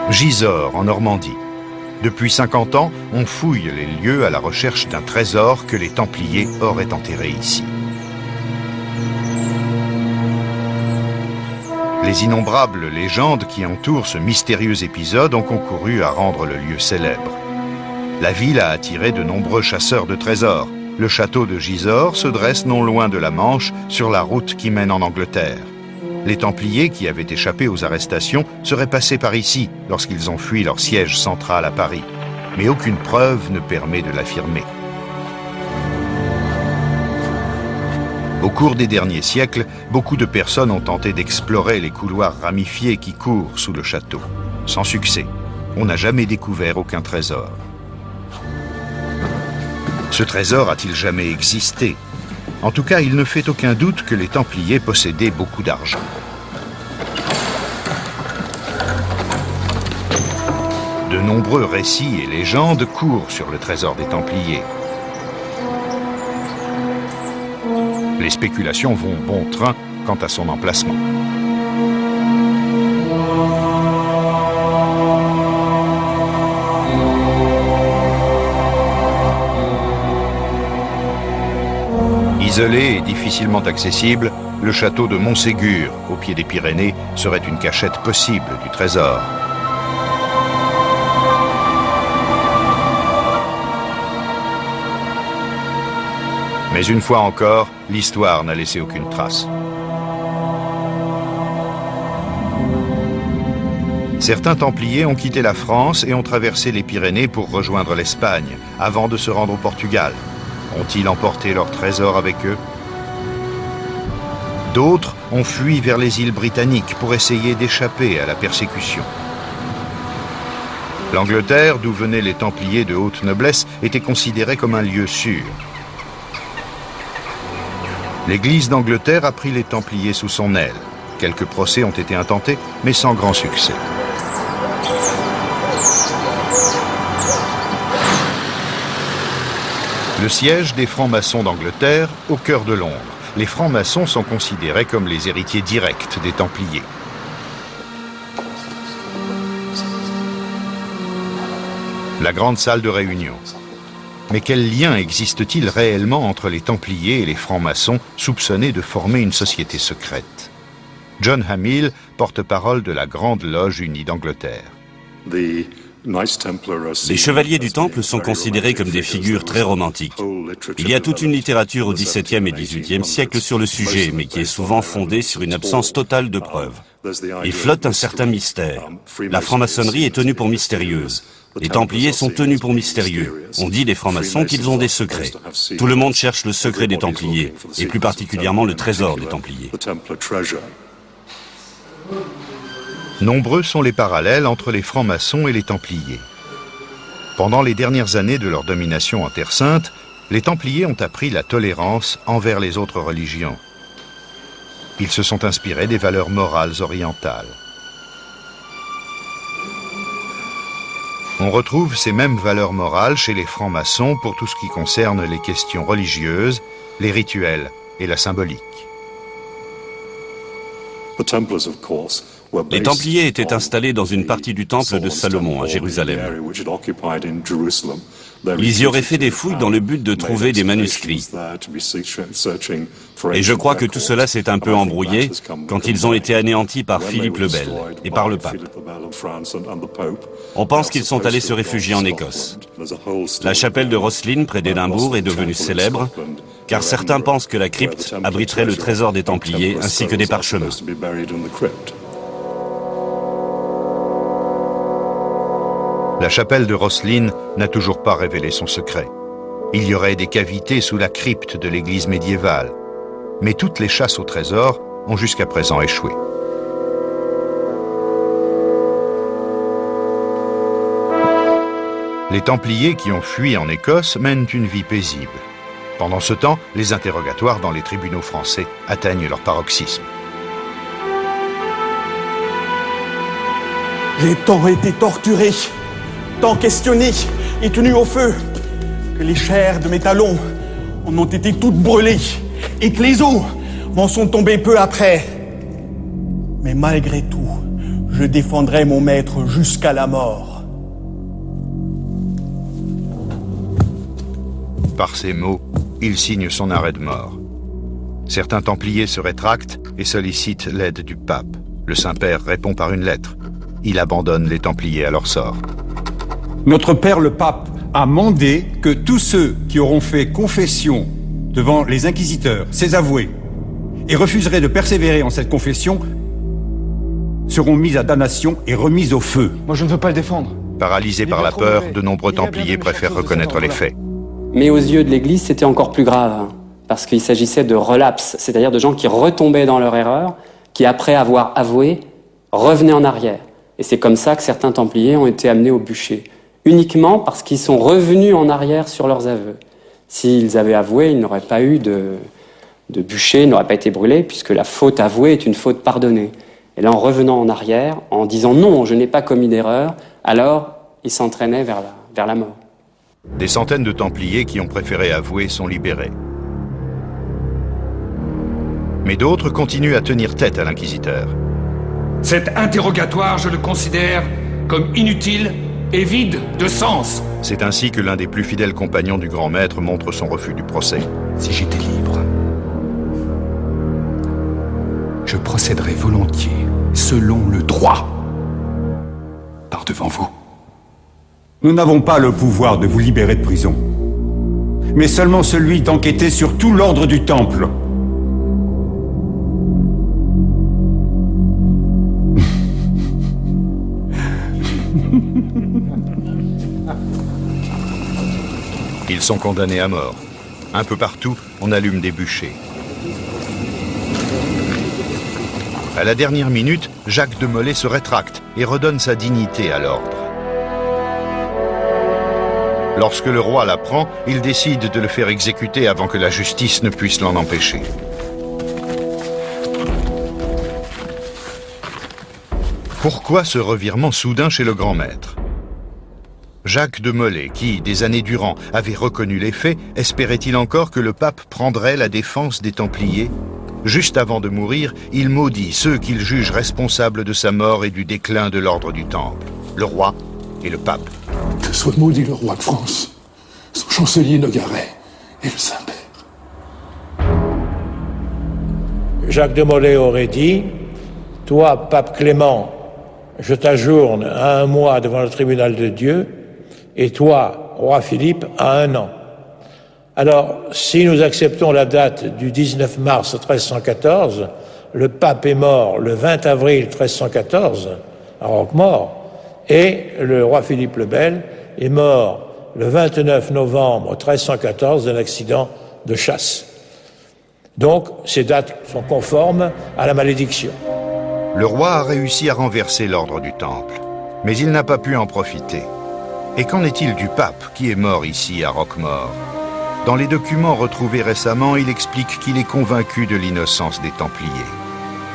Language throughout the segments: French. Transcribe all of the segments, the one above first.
Gisors, en Normandie. Depuis 50 ans, on fouille les lieux à la recherche d'un trésor que les Templiers auraient enterré ici. Les innombrables légendes qui entourent ce mystérieux épisode ont concouru à rendre le lieu célèbre. La ville a attiré de nombreux chasseurs de trésors. Le château de Gisors se dresse non loin de la Manche, sur la route qui mène en Angleterre. Les Templiers, qui avaient échappé aux arrestations, seraient passés par ici lorsqu'ils ont fui leur siège central à Paris. Mais aucune preuve ne permet de l'affirmer. Au cours des derniers siècles, beaucoup de personnes ont tenté d'explorer les couloirs ramifiés qui courent sous le château. Sans succès, on n'a jamais découvert aucun trésor. Ce trésor a-t-il jamais existé ? En tout cas, il ne fait aucun doute que les Templiers possédaient beaucoup d'argent. De nombreux récits et légendes courent sur le trésor des Templiers. Les spéculations vont bon train quant à son emplacement. Isolé et difficilement accessible, le château de Montségur, au pied des Pyrénées, serait une cachette possible du trésor. Mais une fois encore, l'histoire n'a laissé aucune trace. Certains Templiers ont quitté la France et ont traversé les Pyrénées pour rejoindre l'Espagne, avant de se rendre au Portugal. Ont-ils emporté leur trésor avec eux? D'autres ont fui vers les îles britanniques pour essayer d'échapper à la persécution. L'Angleterre, d'où venaient les Templiers de haute noblesse, était considérée comme un lieu sûr. L'Église d'Angleterre a pris les Templiers sous son aile. Quelques procès ont été intentés, mais sans grand succès. Le siège des francs-maçons d'Angleterre, au cœur de Londres. Les francs-maçons sont considérés comme les héritiers directs des Templiers. La grande salle de réunion. Mais quel lien existe-t-il réellement entre les Templiers et les francs-maçons soupçonnés de former une société secrète? John Hamill, porte-parole de la Grande Loge Unie d'Angleterre. Les chevaliers du Temple sont considérés comme des figures très romantiques. Il y a toute une littérature au XVIIe et XVIIIe siècle sur le sujet, mais qui est souvent fondée sur une absence totale de preuves. Il flotte un certain mystère. La franc-maçonnerie est tenue pour mystérieuse. Les Templiers sont tenus pour mystérieux. On dit des francs-maçons qu'ils ont des secrets. Tout le monde cherche le secret des Templiers, et plus particulièrement le trésor des Templiers. Nombreux sont les parallèles entre les francs-maçons et les Templiers. Pendant les dernières années de leur domination en Terre Sainte, les Templiers ont appris la tolérance envers les autres religions. Ils se sont inspirés des valeurs morales orientales. On retrouve ces mêmes valeurs morales chez les francs-maçons pour tout ce qui concerne les questions religieuses, les rituels et la symbolique. Les Templiers étaient installés dans une partie du temple de Salomon à Jérusalem. Ils y auraient fait des fouilles dans le but de trouver des manuscrits. Et je crois que tout cela s'est un peu embrouillé quand ils ont été anéantis par Philippe le Bel et par le pape. On pense qu'ils sont allés se réfugier en Écosse. La chapelle de Rosslyn, près d'Édimbourg, est devenue célèbre, car certains pensent que la crypte abriterait le trésor des Templiers ainsi que des parchemins. La chapelle de Rosslyn n'a toujours pas révélé son secret. Il y aurait des cavités sous la crypte de l'église médiévale. Mais toutes les chasses au trésor ont jusqu'à présent échoué. Les Templiers qui ont fui en Écosse mènent une vie paisible. Pendant ce temps, les interrogatoires dans les tribunaux français atteignent leur paroxysme. J'ai tant été torturé, tant questionné et tenu au feu, que les chairs de mes talons en ont été toutes brûlées et que les os m'en sont tombés peu après. Mais malgré tout, Je défendrai mon maître jusqu'à la mort. Par ces mots, il signe son arrêt de mort. Certains Templiers se rétractent et sollicitent l'aide du pape. Le Saint-Père répond par une lettre. Il abandonne les Templiers à leur sort. Notre Père le Pape a mandé que tous ceux qui auront fait confession devant les inquisiteurs, ses avoués, et refuseraient de persévérer en cette confession, seront mis à damnation et remis au feu. Moi, je ne veux pas le défendre. Paralysés par la peur, de nombreux Templiers préfèrent reconnaître les faits. Mais aux yeux de l'Église, c'était encore plus grave, parce qu'il s'agissait de relapses, c'est-à-dire de gens qui retombaient dans leur erreur, qui, après avoir avoué, revenaient en arrière. Et c'est comme ça que certains Templiers ont été amenés au bûcher, uniquement parce qu'ils sont revenus en arrière sur leurs aveux. S'ils avaient avoué, ils n'auraient pas eu de bûcher, ils n'auraient pas été brûlés, puisque la faute avouée est une faute pardonnée. Et là, en revenant en arrière, en disant « non, je n'ai pas commis d'erreur », alors ils s'entraînaient vers la mort. Des centaines de Templiers qui ont préféré avouer sont libérés. Mais d'autres continuent à tenir tête à l'inquisiteur. Cet interrogatoire, je le considère comme inutile et vide de sens. C'est ainsi que l'un des plus fidèles compagnons du grand maître montre son refus du procès. Si j'étais libre, je procéderais volontiers, selon le droit, par devant vous. Nous n'avons pas le pouvoir de vous libérer de prison, mais seulement celui d'enquêter sur tout l'ordre du Temple. Ils sont condamnés à mort. Un peu partout, on allume des bûchers. À la dernière minute, Jacques de Molay se rétracte et redonne sa dignité à l'ordre. Lorsque le roi l'apprend, il décide de le faire exécuter avant que la justice ne puisse l'en empêcher. Pourquoi ce revirement soudain chez le grand maître ? Jacques de Molay, qui, des années durant, avait reconnu les faits, espérait-il encore que le pape prendrait la défense des Templiers ? Juste avant de mourir, il maudit ceux qu'il juge responsables de sa mort et du déclin de l'ordre du Temple, le roi et le pape. Que soit maudit le roi de France, son chancelier Nogaret et le Saint-Père. Jacques de Molay aurait dit « Toi, pape Clément, je t'ajourne à 1 mois devant le tribunal de Dieu, et toi, roi Philippe, à 1 an. » Alors, si nous acceptons la date du 19 mars 1314, le pape est mort le 20 avril 1314, à Roquemaure, et le roi Philippe le Bel est mort le 29 novembre 1314 d'un accident de chasse. Donc, ces dates sont conformes à la malédiction. Le roi a réussi à renverser l'ordre du Temple, mais il n'a pas pu en profiter. Et qu'en est-il du pape qui est mort ici à Roquemaure ? Dans les documents retrouvés récemment, il explique qu'il est convaincu de l'innocence des Templiers.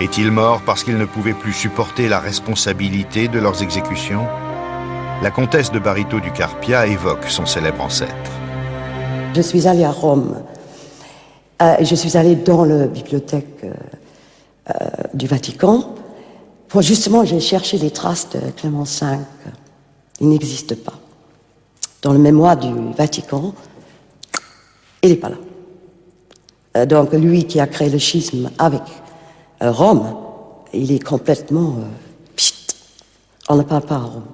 Est-il mort parce qu'il ne pouvait plus supporter la responsabilité de leurs exécutions ? La comtesse de Barito du Carpia évoque son célèbre ancêtre. Je suis allée à Rome. Je suis allée dans la bibliothèque du Vatican. Justement, j'ai cherché les traces de Clément V. Il n'existe pas. Dans le mémoire du Vatican, il n'est pas là. Donc, lui qui a créé le schisme avec Rome, il est complètement... on ne parle pas à Rome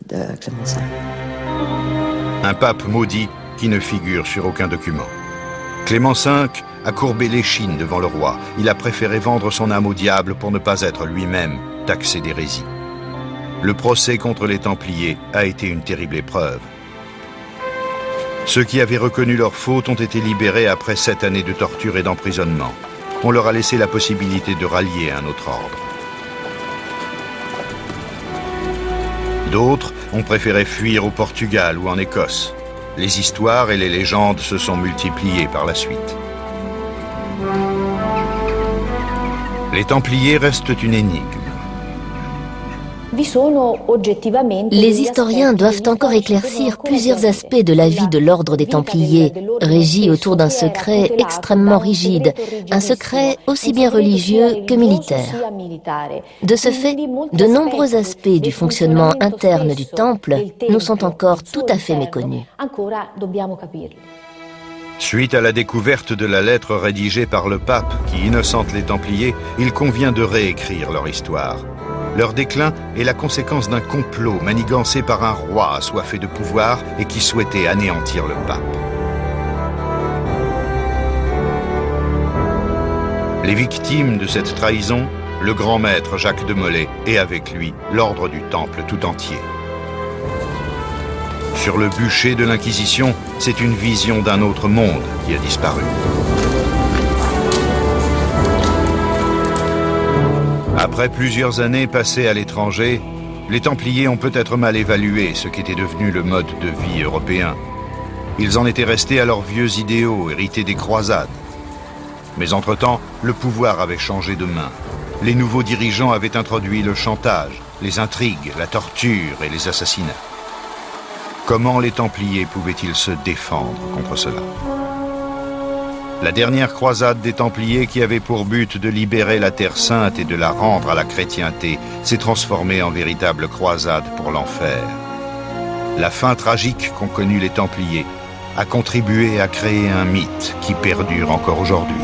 de Clément V. Un pape maudit qui ne figure sur aucun document. Clément V a courbé l'échine devant le roi. Il a préféré vendre son âme au diable pour ne pas être lui-même taxé d'hérésie. Le procès contre les Templiers a été une terrible épreuve. Ceux qui avaient reconnu leur faute ont été libérés après 7 années de torture et d'emprisonnement. On leur a laissé la possibilité de rallier un autre ordre. D'autres ont préféré fuir au Portugal ou en Écosse. Les histoires et les légendes se sont multipliées par la suite. Les Templiers restent une énigme. Les historiens doivent encore éclaircir plusieurs aspects de la vie de l'ordre des Templiers, régi autour d'un secret extrêmement rigide, un secret aussi bien religieux que militaire. De ce fait, de nombreux aspects du fonctionnement interne du Temple nous sont encore tout à fait méconnus. Suite à la découverte de la lettre rédigée par le pape qui innocente les Templiers, il convient de réécrire leur histoire. Leur déclin est la conséquence d'un complot manigancé par un roi assoiffé de pouvoir et qui souhaitait anéantir le pape. Les victimes de cette trahison, le grand maître Jacques de Molay et avec lui l'ordre du Temple tout entier. Sur le bûcher de l'Inquisition, c'est une vision d'un autre monde qui a disparu. Après plusieurs années passées à l'étranger, les Templiers ont peut-être mal évalué ce qu'était devenu le mode de vie européen. Ils en étaient restés à leurs vieux idéaux hérités des croisades. Mais entre-temps, le pouvoir avait changé de main. Les nouveaux dirigeants avaient introduit le chantage, les intrigues, la torture et les assassinats. Comment les Templiers pouvaient-ils se défendre contre cela ? La dernière croisade des Templiers, qui avait pour but de libérer la Terre Sainte et de la rendre à la chrétienté, s'est transformée en véritable croisade pour l'enfer. La fin tragique qu'ont connue les Templiers a contribué à créer un mythe qui perdure encore aujourd'hui.